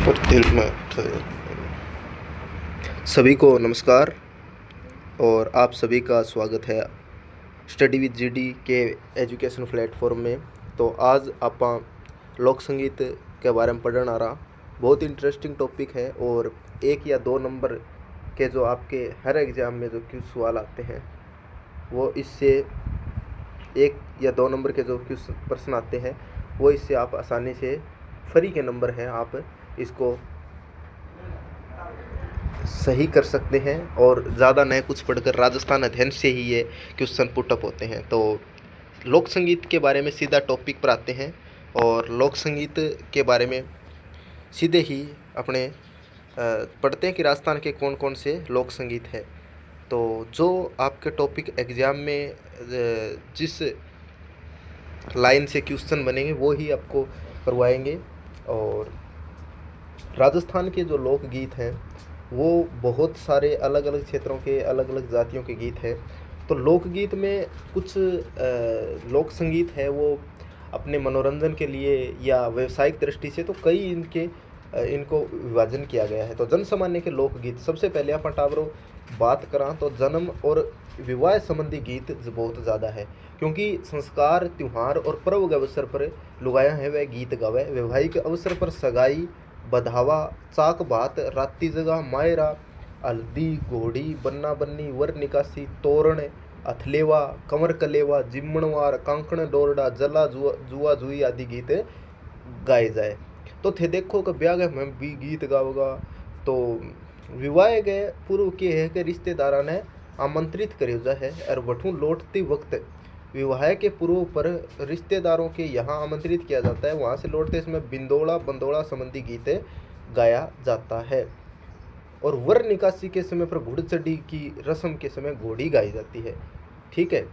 और दिल में सभी को नमस्कार। और आप सभी का स्वागत है स्टडी विद जीडी के एजुकेशन प्लेटफॉर्म में। तो आज ਆਪਾਂ लोक संगीत के बारे में पढ़ना आ रहा। बहुत इंटरेस्टिंग टॉपिक है और 1 या 2 नंबर के जो आपके हर एग्ज़ाम में जो क्विज सवाल आते हैं वो इससे 1 या 2 नंबर के जो क्विज प्रश्न आते हैं वो इससे आप आसानी से फ्री के नंबर हैं आप इसको सही कर सकते हैं और ज़्यादा नए कुछ पढ़कर राजस्थान अध्ययन से ही ये क्वेश्चन पुटअप होते हैं। तो लोक संगीत के बारे में सीधा टॉपिक पर आते हैं और लोक संगीत के बारे में सीधे ही अपने पढ़ते हैं कि राजस्थान के कौन कौन से लोक संगीत है। तो जो आपके टॉपिक एग्ज़ाम में जिस लाइन से क्वेश्चन बनेंगे वो ही आपको करवाएंगे। और राजस्थान के जो लोकगीत हैं वो बहुत सारे अलग अलग क्षेत्रों के अलग अलग जातियों के गीत हैं। तो लोकगीत में कुछ लोक संगीत है वो अपने मनोरंजन के लिए या व्यावसायिक दृष्टि से तो कई इनको विभाजन किया गया है। तो जन सामान्य के लोकगीत सबसे पहले आप टावरों बात करा तो जन्म और विवाह संबंधी गीत बहुत ज़्यादा है, क्योंकि संस्कार त्यौहार और पर्व के अवसर पर लुगाया है वह गीत गावे। वैवाहिक अवसर पर सगाई बधावा चाक बात राती जगह मायरा हल्दी घोड़ी बन्ना बन्नी वर निकासी तोरण अथलेवा कमर कलेवा जिम्मणवार कांकण डोरडा जला जुआ जुई आदि गीत गाए जाए। तो थे देखो कि ब्याह में भी गीत गाओगा। तो विवाह गए पूर्व के है कि रिश्तेदारा ने आमंत्रित करेजा है और वठू लौटते वक्त विवाह के पूर्व पर रिश्तेदारों के यहाँ आमंत्रित किया जाता है। वहाँ से लौटते समय बिंदोड़ा बंदोड़ा संबंधी गीत गाया जाता है। और वर निकासी के समय पर घुड़चढ़ी की रस्म के समय घोड़ी गाई जाती है। ठीक है।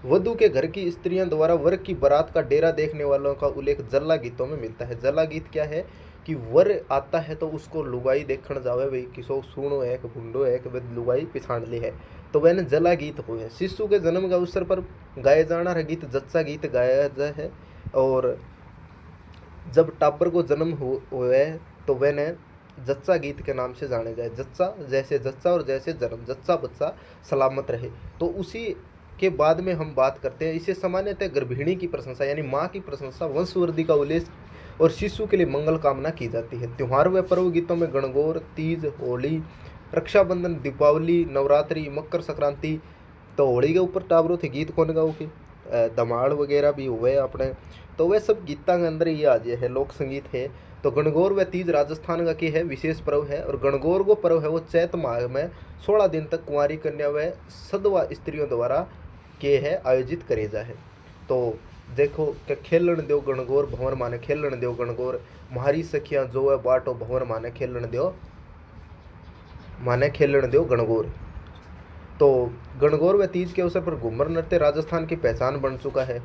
वधु के घर की स्त्रियों द्वारा वर की बारात का डेरा देखने वालों का उल्लेख जल्ला गीतों में मिलता है। जल्ला गीत क्या है कि वर आता है तो उसको लुगाई देखण जावे भाई किसो सुनो है कि भुंडो है कि वह लुगाई पिछाड़ ली है, तो वह जला गीत हो है। शिशु के जन्म के अवसर पर गाए जाना गीत जच्चा गीत गाया जाए है। और जब टाबर को जन्म हुए तो वह जच्चा गीत के नाम से जाने जाए। जच्चा जैसे जच्चा और जैसे जन्म जच्चा बच्चा सलामत रहे। तो उसी के बाद में हम बात करते हैं इसे सामान्यतः गर्भिणी की प्रशंसा यानी माँ की प्रशंसा वंशवृद्धि का उल्लेख और शिशु के लिए मंगल कामना की जाती है। त्यौहार व पर्व गीतों में गणगौर तीज होली रक्षाबंधन दीपावली नवरात्रि मकर संक्रांति। तो होली के ऊपर टावरों थे गीत कौन गाओ के धमाड़ वगैरह भी हुए अपने, तो वह सब गीता के अंदर ये आ जाए है लोक संगीत है। तो गणगौर व तीज राजस्थान का के है विशेष पर्व है। और गणगौर को पर्व है वो चैत माह में 16 दिन तक कुंवारी कन्या व सदवा स्त्रियों द्वारा के है आयोजित करे जा है। तो देखो कि खेलन दो गणगौर भंवर माने खेलन दो गणगौर म्हारी सखियां जो है बाटो भंवर माने खेलन दो गणगौर। तो गणगौर व तीज के अवसर पर घूमर नृत्य राजस्थान की पहचान बन चुका है।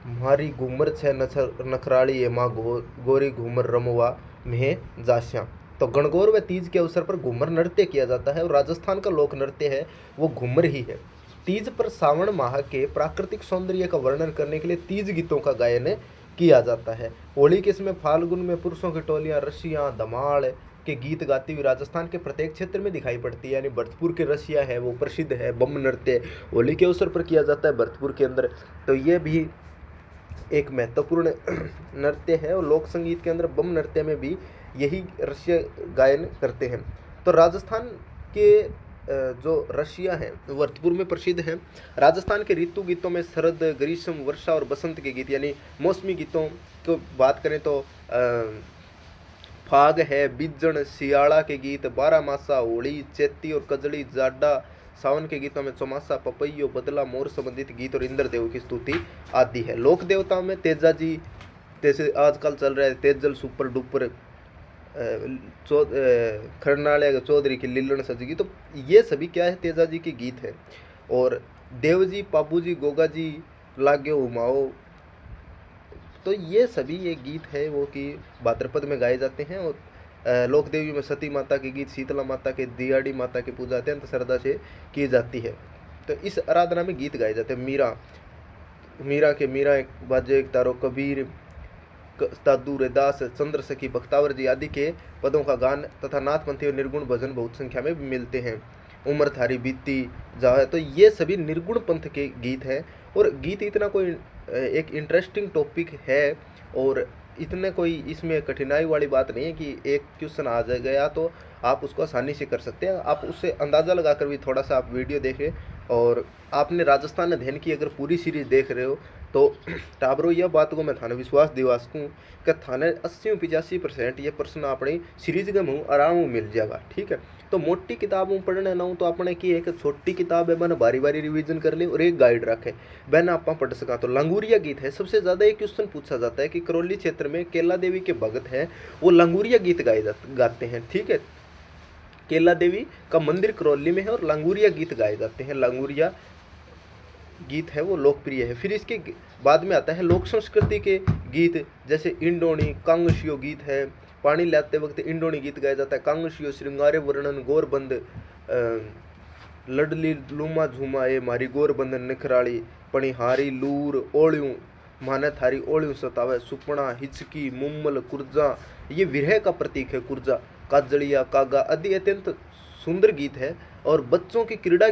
म्हारी घूमर छे नखराली माँ गोरी घूमर रमवा में जास्या। तो गणगौर व तीज के अवसर पर घूमर नृत्य किया जाता है और राजस्थान का लोक नृत्य है वो घूमर ही है। तीज पर सावन माह के प्राकृतिक सौंदर्य का वर्णन करने के लिए तीज गीतों का गायन किया जाता है। होली के समय फाल्गुन में पुरुषों की टोलियां रसियां धमाड़ के गीत गाती हुई राजस्थान के प्रत्येक क्षेत्र में दिखाई पड़ती है। यानी भरतपुर के रसिया है वो प्रसिद्ध है। बम नृत्य होली के अवसर पर किया जाता है भरतपुर के अंदर। तो ये भी एक महत्वपूर्ण नृत्य है और लोक संगीत के अंदर बम नृत्य में भी यही रसिया गायन करते हैं। तो राजस्थान के जो रसिया हैं भरतपुर में प्रसिद्ध हैं। राजस्थान के ऋतु गीतों में शरद ग्रीष्म वर्षा और बसंत के गीत यानी मौसमी गीतों को बात करें तो फाग है बिजन सियाड़ा के गीत बारह मासा होली चैती और कजड़ी जाडा। सावन के गीतों में चौमासा पपैयो बदला मोर संबंधित गीत और इंद्रदेव की स्तुति आदि है। लोक देवताओं में तेजा जी जैसे आजकल चल रहा है तेजल सुपर डुपर खरनाले चौधरी की लीलन सजगी। तो ये सभी क्या है तेजा जी के गीत है। और देव जी पाबू जी गोगा जी लाग्यो उमाओ, तो ये सभी ये गीत है वो कि भाद्रपद में गाए जाते हैं। और लोक देवी में सती माता के गीत शीतला माता के दियाड़ी माता की पूजा अत्यंत श्रद्धा से की जाती है। तो इस आराधना में गीत गाए जाते हैं। मीरा मीरा के मीरा एक बाजे एक तारो कबीर दादू दास, चंद्र सखी, बख्तावर जी आदि के पदों का गान तथा नाथपंथी और निर्गुण भजन बहुत संख्या में मिलते हैं। उम्र थारी बीती जा, तो ये सभी निर्गुण पंथ के गीत हैं। और गीत इतना कोई एक इंटरेस्टिंग टॉपिक है और इतने कोई इसमें कठिनाई वाली बात नहीं है कि एक क्वेश्चन आ गया तो आप उसको आसानी से कर सकते हैं। आप उससे अंदाज़ा लगाकर भी थोड़ा सा आप वीडियो देखें। और आपने राजस्थान अध्ययन की अगर पूरी सीरीज देख रहे हो तो टाबरो यह बात को मैं थाने विश्वास दिवा सकूँ कि थाने 80-85% ये प्रश्न अपनी सीरीज के मुँह आराम मिल जाएगा। ठीक है, तो मोटी किताबों पढ़ने ना हो तो अपने की एक छोटी किताब है, मैंने बारी बारी रिवीजन कर ली और एक गाइड रखे बहन आप पढ़ सका। तो लंगूरिया गीत है, सबसे ज़्यादा एक क्वेश्चन पूछा जाता है कि करौली क्षेत्र में केला देवी के भगत हैं, वो लंगूरिया गीत गाते हैं। ठीक है, केला देवी का मंदिर करौली में है और लंगूरिया गीत गाए जाते हैं। लंगूरिया गीत है वो लोकप्रिय है। फिर इसके बाद में आता है लोक संस्कृति के गीत, जैसे इंडोणी कांगशियो गीत है, पानी लाते वक्त इंडोणी गीत गाया जाता है। कांगशियो, श्रृंगारे वर्णन, गोरबंद, लडली लूमा झूमा ए मारी गोरबंदन निखराली, पणिहारी लूर ओळ्यूं माने थारी ओळ्यूं सतावे, सुपना हिचकी मुम्मल कुर्जा, ये विरह का प्रतीक है। कुर्जा, काजलिया, कागा आदि अत्यंत सुंदर गीत है। और बच्चों के क्रीड़ा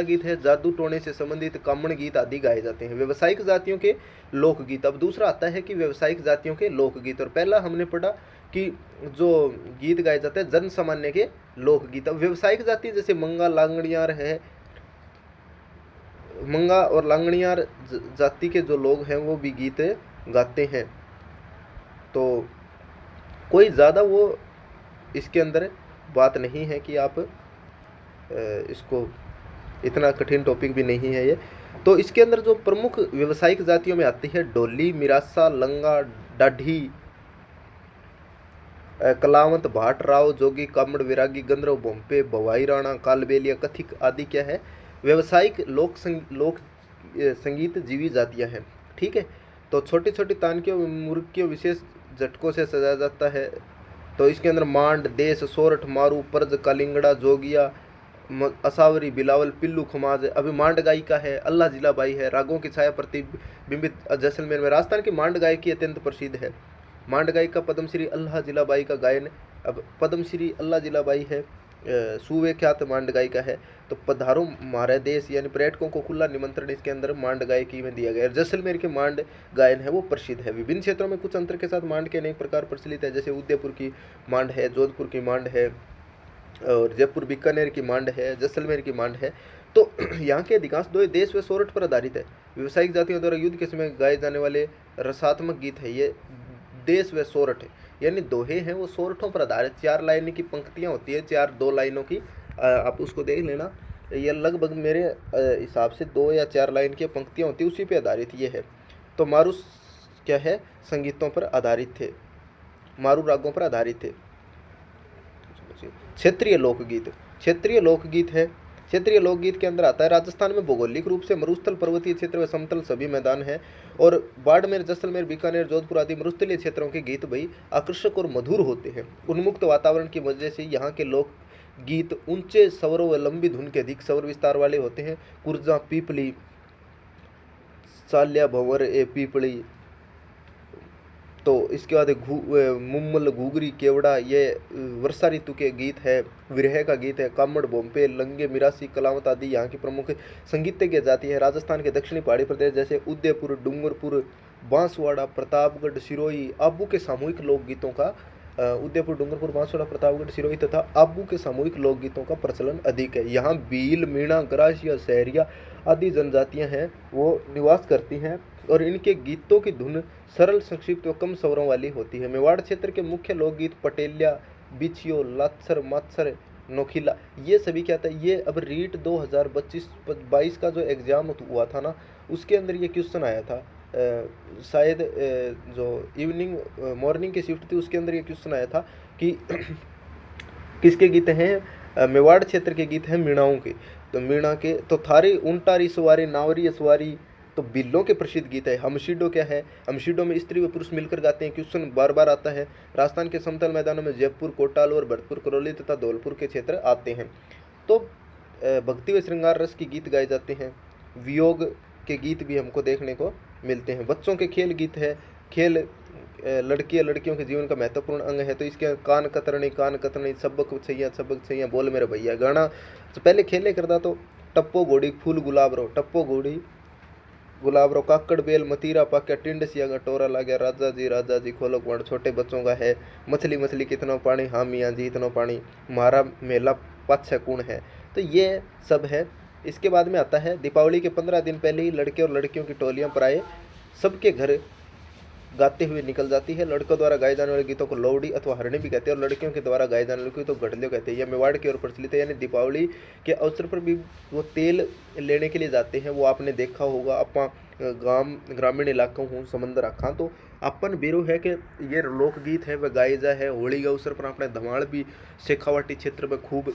गीत है, जादू टोने से संबंधित कामण गीत आदि गाए जाते हैं। व्यवसायिक जातियों के लोकगीत, अब दूसरा आता है कि व्यवसायिक जातियों के लोकगीत। और पहला हमने पढ़ा कि जो गीत गाए जाते हैं जन सामान्य के लोकगीत। अब व्यवसायिक जाति जैसे मंगा लांगड़ियार है, मंगा और लांगड़ियार जाति के जो लोग हैं वो भी गीत गाते हैं। तो कोई ज़्यादा वो इसके अंदर बात नहीं है कि आप इसको इतना कठिन टॉपिक भी नहीं है ये। तो इसके अंदर जो प्रमुख व्यवसायिक जातियों में आती है डोली, मिरासा, लंगा, डाढ़ी, कलावंत, भाट, राव, जोगी, कामड़, विरागी, गंधर्व, भोंपे, भवाई राणा, कालबेलिया, कथिक आदि क्या है व्यवसायिक लोक संगीत जीवी जातियां हैं। ठीक है, तो छोटी छोटी तानकियों मुर्गियों विशेष झटकों से सजाया जाता है। तो इसके अंदर मांड, देश, सोरठ, मारू, पर्ज, कालिंगड़ा, जोगिया, असावरी, बिलावल, पिल्लू, खमाज। अभी मांड गायिका है, अल्लाह जिला बाई है, रागों की छाया प्रतिबिंबित जैसलमेर में। राजस्थान की मांड गायकी अत्यंत प्रसिद्ध है। मांड गायिका पद्मश्री अल्लाह जिला बाई का गायन, अब पद्मश्री अल्लाह जिला बाई है सुविख्यात मांड गायिका है। तो पधारो हमारे देश यानी पर्यटकों को खुला निमंत्रण इसके अंदर मांड गायकी में दिया गया है। जैसलमेर के मांड गायन है वो प्रसिद्ध है। विभिन्न क्षेत्रों में कुछ अंतर के साथ मांड के अनेक प्रकार प्रचलित है, जैसे उदयपुर की मांड है, जोधपुर की मांड है, और जयपुर बीकानेर की मांड है, जैसलमेर की मांड है। तो यहाँ के अधिकांश दो देश व सोरठ पर आधारित है। व्यावसायिक जातियों द्वारा युद्ध के समय गाए जाने वाले रसात्मक गीत है ये देश व सोरठ, यानी दोहे हैं वो सोरठों पर आधारित। 4 लाइन की पंक्तियाँ होती है, 2 लाइनों की, आप उसको देख लेना। ये लगभग मेरे हिसाब से 2 या 4 लाइन की पंक्तियाँ होती है, उसी पे आधारित ये है। तो मारू क्या है संगीतों पर आधारित थे, मारू रागों पर आधारित थे। क्षेत्रीय लोकगीत, क्षेत्रीय लोकगीत है। क्षेत्रीय लोकगीत के अंदर आता है राजस्थान में भौगोलिक रूप से मरुस्थल, पर्वतीय क्षेत्र व समतल सभी मैदान हैं। और बाड़मेर, जैसलमेर, बीकानेर, जोधपुर आदि मरुस्थलीय क्षेत्रों के गीत भाई आकर्षक और मधुर होते हैं। उन्मुक्त वातावरण की वजह से यहाँ के लोक गीत ऊंचे स्वरों व लंबी धुन के अधिक स्वर विस्तार वाले होते हैं। कुर्जा, पीपली, साल्या, भंवर ए पीपली। तो इसके बाद मुम्मल, घूगरी, केवड़ा, ये वर्षा ऋतु के गीत है। विरह का गीत है। कामड़, भोंपे, लंगे, मिरासी, कलावत आदि यहाँ की प्रमुख संगीतज्ञ जाति है। राजस्थान के दक्षिणी पहाड़ी प्रदेश जैसे उदयपुर, डूंगरपुर, बांसवाड़ा, प्रतापगढ़, सिरोही, आबू के सामूहिक लोकगीतों का उदयपुर, डूंगरपुर, बांसवाड़ा, प्रतापगढ़, सिरोही तथा आबू के सामूहिक लोकगीतों का प्रचलन अधिक है। यहाँ भील, मीणा, गरासिया, सहरिया आदि जनजातियाँ हैं वो निवास करती हैं और इनके गीतों की धुन सरल, संक्षिप्त व कम स्वरों वाली होती है। मेवाड़ क्षेत्र के मुख्य लोकगीत पटेलिया, बिछियो, लात्सर, मात्सर, नोखिला, ये सभी क्या था। ये अब रीट 2025-22 का जो एग्ज़ाम हुआ था ना, उसके अंदर ये क्वेश्चन आया था। शायद जो मॉर्निंग की शिफ्ट थी उसके अंदर ये क्वेश्चन आया था कि किसके गीत हैं, मेवाड़ क्षेत्र के गीत हैं मीणाओं के। तो मीणा के तो थारी ऊंटारी सवारी, नावरी सवारी, तो बिल्लों के प्रसिद्ध गीत है। हमशीडो क्या है, हमशीडो में स्त्री व पुरुष मिलकर गाते हैं। क्वेश्चन बार बार आता है। राजस्थान के समतल मैदानों में जयपुर, कोटाल और भरतपुर, करौली तथा धौलपुर के क्षेत्र आते हैं। तो भक्ति व श्रृंगार रस के गीत गाए जाते हैं। वियोग के गीत भी हमको देखने को मिलते हैं। बच्चों के खेल गीत है। खेल लड़की लड़कियों के जीवन का महत्वपूर्ण अंग है। तो इसके कान कतरनी सबक छैया बोल मेरे भैया गाना तो पहले खेले करता। तो टप्पो घोड़ी फूल गुलाब रो, टप्पो घोड़ी गुलाब रो, काकड़ बेल मतीरा पाक्या, टिंड सिया गटोरा लागया, राजा जी खोलो कुआं, छोटे बच्चों का है। मछली मछली कितना पानी, हाँ मियाँ जी इतना पानी, मारा मेला पाछे कौन है। तो ये सब है। इसके बाद में आता है दीपावली के 15 दिन पहले ही लड़के और लड़कियों की टोलियां प्राय सबके घर गाते हुए निकल जाती है। लड़कों द्वारा गाए जाने वाले गीतों को लोहड़ी अथवा हरणी भी कहते हैं, और लड़कियों के द्वारा गाए जाने वाले गीतों को गठलियों कहते हैं। यह मेवाड़ की ओर प्रचलित है। यानी दीपावली के अवसर पर भी वो तेल लेने के लिए जाते हैं। वो आपने देखा होगा, अपा ग्रामीण इलाकों हूँ समंदर आखा तो अपन बेरो है कि ये लोकगीत है वह गाए जा है। होली के अवसर पर अपने धमाड़ भी शेखावाटी क्षेत्र में खूब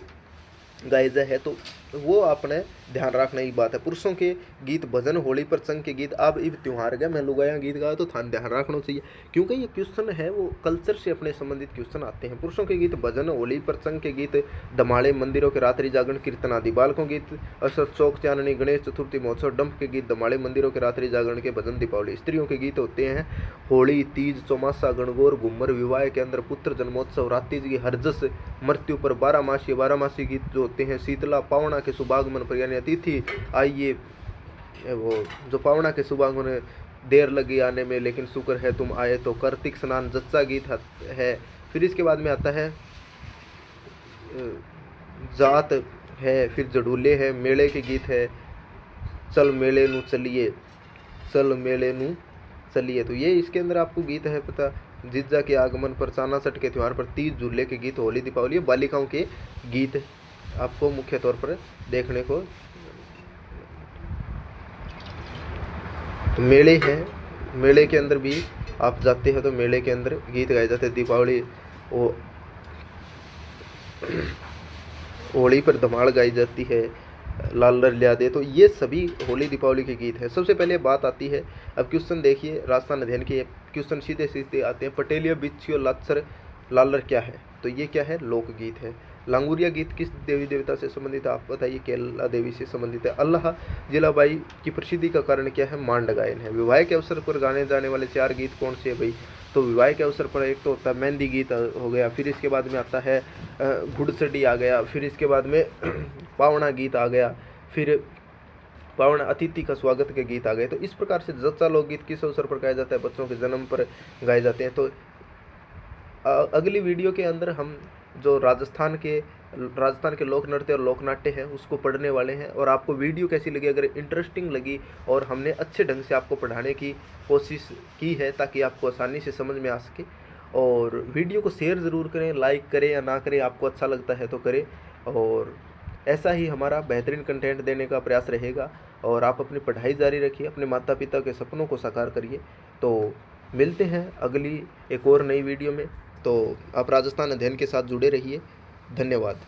गायजा है। तो वो अपने ध्यान रखने की बात है। पुरुषों के गीत भजन होली प्रसंग के गीत अब इब त्योहार गए मैं लुगाया गीत गाया तो थान ध्यान रखना चाहिए, क्योंकि ये क्वेश्चन है वो कल्चर से अपने संबंधित क्वेश्चन आते हैं। पुरुषों के गीत भजन होली प्रसंग के गीत धमाड़े मंदिरों के रात्रि जागरण कीर्तन आदि। बालकों गीत असत चौक चाननी गणेश चतुर्थी महोत्सव डंप के गीत धमाड़े मंदिरों के रात्रि जागरण के भजन दीपावली। स्त्रियों के गीत होते हैं होली तीज चौमासा गणगौर घूमर विवाह के अंदर पुत्र जन्मोत्सव रात्रि की हरजस मृत्यु पर बारहमासी गीत जो होते हैं शीतला पावना के सुभागमन पर, यानी अतिथि आइए वो जो पावना के सुभागमन देर लगी आने में लेकिन शुक्र है तुम आए। तो कार्तिक स्नान जच्चा गीत है। फिर इसके बाद में आता है जात है, फिर जड़ूले है, मेले के गीत है, चल मेले नू चलिए, चल मेले नू चलिए। तो ये इसके अंदर आपको गीत है पता। जिज्जा के आगमन पर, चानासट के त्यौहार पर, तीज झूले के गीत, होली दीपावली, बालिकाओं के गीत आपको मुख्य तौर पर देखने को। तो मेले हैं, मेले के अंदर भी आप जाते हैं तो मेले के अंदर गीत गाए जाते हैं। दीपावली वो होली पर धमाल गाई जाती है, लाल लिया दे। तो ये सभी होली दीपावली के गीत है। सबसे पहले बात आती है, अब क्वेश्चन देखिए राजस्थान अध्ययन के क्वेश्चन सीधे सीधे आते हैं। पटेलिया बिच्छियो लात्सर लालर क्या है? तो ये क्या है? लोकगीत है। लांगुरिया गीत किस देवी देवता से संबंधित है? आप बताइए। केला देवी से संबंधित है। अल्लाह जिलाबाई की प्रसिद्धि का कारण क्या है? मांड गायन है। विवाह के अवसर पर गाने जाने वाले 4 गीत कौन से है भाई? तो विवाह के अवसर पर एक तो होता है मेहंदी गीत हो गया, फिर इसके बाद में आता है घुड़सडी आ गया, फिर इसके बाद में पावना गीत आ गया, फिर पावना अतिथि का स्वागत के गीत आ गए। तो इस प्रकार से जच्चा लोकगीत किस अवसर पर गाया जाता है? बच्चों के जन्म पर गाए जाते हैं। तो अगली वीडियो के अंदर हम जो राजस्थान के लोक नृत्य और लोक नाट्य है उसको पढ़ने वाले हैं। और आपको वीडियो कैसी लगी? अगर इंटरेस्टिंग लगी और हमने अच्छे ढंग से आपको पढ़ाने की कोशिश की है ताकि आपको आसानी से समझ में आ सके, और वीडियो को शेयर ज़रूर करें, लाइक करें या ना करें, आपको अच्छा लगता है तो करें। और ऐसा ही हमारा बेहतरीन कंटेंट देने का प्रयास रहेगा। और आप अपनी पढ़ाई जारी रखिए, अपने माता पिता के सपनों को साकार करिए। तो मिलते हैं अगली एक और नई वीडियो में। तो आप राजस्थान अध्ययन के साथ जुड़े रहिए। धन्यवाद।